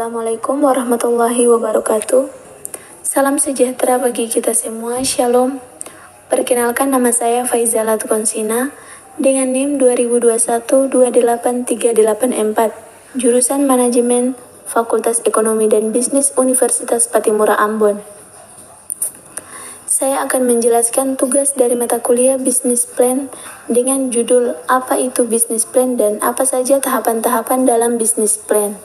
Assalamualaikum warahmatullahi wabarakatuh. Salam sejahtera bagi kita semua, Shalom. Perkenalkan, nama saya Faizalah Tukonsina dengan NIM 2021-28384, jurusan Manajemen Fakultas Ekonomi dan Bisnis Universitas Patimura Ambon. Saya akan menjelaskan tugas dari mata kuliah Business Plan dengan judul apa itu Business Plan dan apa saja tahapan-tahapan dalam Business Plan.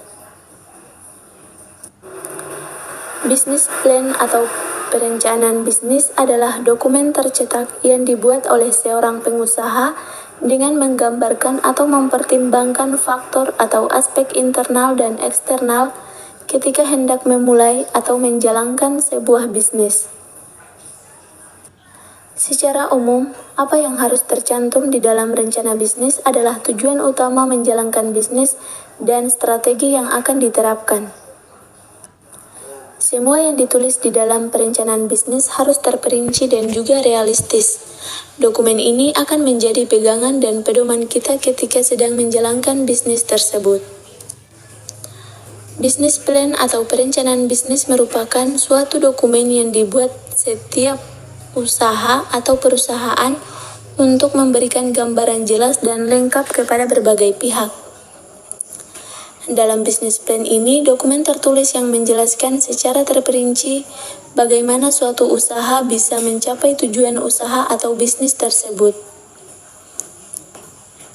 Business Plan atau perencanaan bisnis adalah dokumen tercetak yang dibuat oleh seorang pengusaha dengan menggambarkan atau mempertimbangkan faktor atau aspek internal dan eksternal ketika hendak memulai atau menjalankan sebuah bisnis. Secara umum, apa yang harus tercantum di dalam rencana bisnis adalah tujuan utama menjalankan bisnis dan strategi yang akan diterapkan. Semua yang ditulis di dalam perencanaan bisnis harus terperinci dan juga realistis. Dokumen ini akan menjadi pegangan dan pedoman kita ketika sedang menjalankan bisnis tersebut. Business plan atau perencanaan bisnis merupakan suatu dokumen yang dibuat setiap usaha atau perusahaan untuk memberikan gambaran jelas dan lengkap kepada berbagai pihak. Dalam business plan ini, dokumen tertulis yang menjelaskan secara terperinci bagaimana suatu usaha bisa mencapai tujuan usaha atau bisnis tersebut.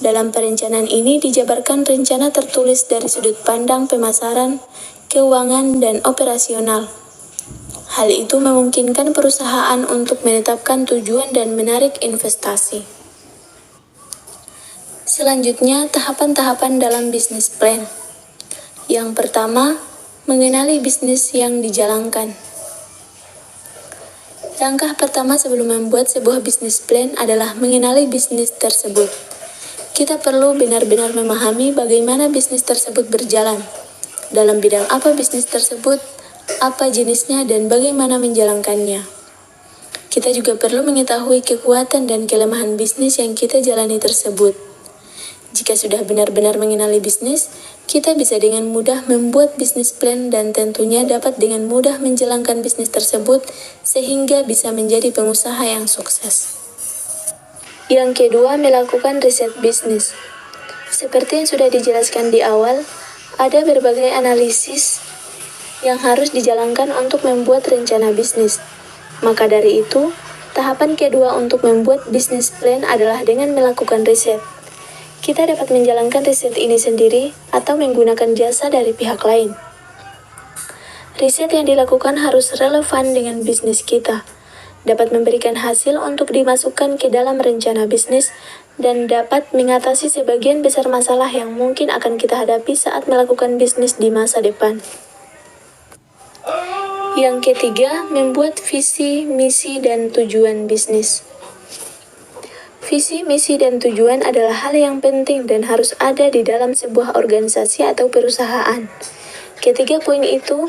Dalam perencanaan ini dijabarkan rencana tertulis dari sudut pandang pemasaran, keuangan, dan operasional. Hal itu memungkinkan perusahaan untuk menetapkan tujuan dan menarik investasi. Selanjutnya, tahapan-tahapan dalam business plan. Yang pertama, mengenali bisnis yang dijalankan. Langkah pertama sebelum membuat sebuah business plan adalah mengenali bisnis tersebut. Kita perlu benar-benar memahami bagaimana bisnis tersebut berjalan, dalam bidang apa bisnis tersebut, apa jenisnya, dan bagaimana menjalankannya. Kita juga perlu mengetahui kekuatan dan kelemahan bisnis yang kita jalani tersebut. Jika sudah benar-benar mengenali bisnis, kita bisa dengan mudah membuat bisnis plan dan tentunya dapat dengan mudah menjalankan bisnis tersebut sehingga bisa menjadi pengusaha yang sukses. Yang kedua, melakukan riset bisnis. Seperti yang sudah dijelaskan di awal, ada berbagai analisis yang harus dijalankan untuk membuat rencana bisnis. Maka dari itu, tahapan kedua untuk membuat bisnis plan adalah dengan melakukan riset. Kita dapat menjalankan riset ini sendiri atau menggunakan jasa dari pihak lain. Riset yang dilakukan harus relevan dengan bisnis kita, dapat memberikan hasil untuk dimasukkan ke dalam rencana bisnis, dan dapat mengatasi sebagian besar masalah yang mungkin akan kita hadapi saat melakukan bisnis di masa depan. Yang ketiga, membuat visi, misi, dan tujuan bisnis. Visi, misi, dan tujuan adalah hal yang penting dan harus ada di dalam sebuah organisasi atau perusahaan. Ketiga poin itu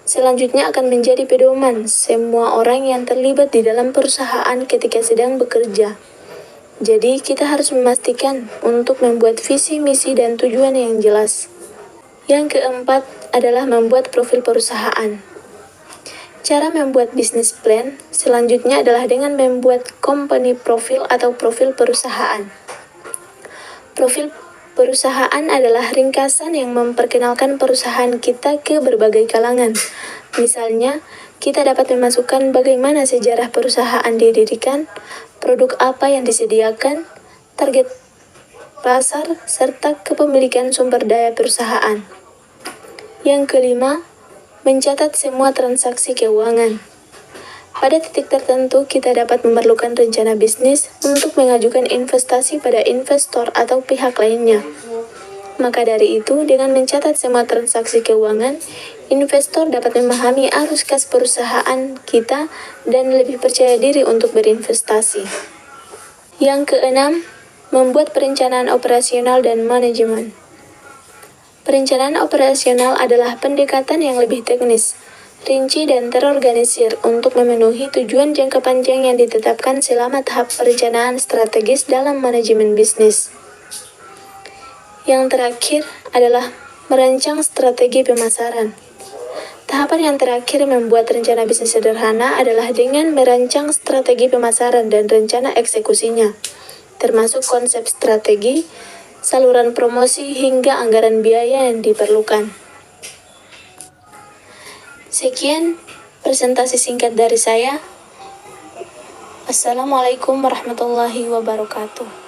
selanjutnya akan menjadi pedoman semua orang yang terlibat di dalam perusahaan ketika sedang bekerja. Jadi, kita harus memastikan untuk membuat visi, misi, dan tujuan yang jelas. Yang keempat adalah membuat profil perusahaan. Cara membuat business plan selanjutnya adalah dengan membuat company profile atau profil perusahaan. Profil perusahaan adalah ringkasan yang memperkenalkan perusahaan kita ke berbagai kalangan. Misalnya, kita dapat memasukkan bagaimana sejarah perusahaan didirikan, produk apa yang disediakan, target pasar, serta kepemilikan sumber daya perusahaan. Yang kelima, mencatat semua transaksi keuangan. Pada titik tertentu, kita dapat memerlukan rencana bisnis untuk mengajukan investasi pada investor atau pihak lainnya. Maka dari itu, dengan mencatat semua transaksi keuangan, investor dapat memahami arus kas perusahaan kita dan lebih percaya diri untuk berinvestasi. Yang keenam, membuat perencanaan operasional dan manajemen. Perencanaan operasional adalah pendekatan yang lebih teknis, rinci, dan terorganisir untuk memenuhi tujuan jangka panjang yang ditetapkan selama tahap perencanaan strategis dalam manajemen bisnis. Yang terakhir adalah Merancang strategi pemasaran. Tahapan yang terakhir membuat rencana bisnis sederhana adalah dengan merancang strategi pemasaran dan rencana eksekusinya, termasuk konsep strategi, saluran promosi, hingga anggaran biaya yang diperlukan. Sekian presentasi singkat dari saya. Assalamualaikum warahmatullahi wabarakatuh.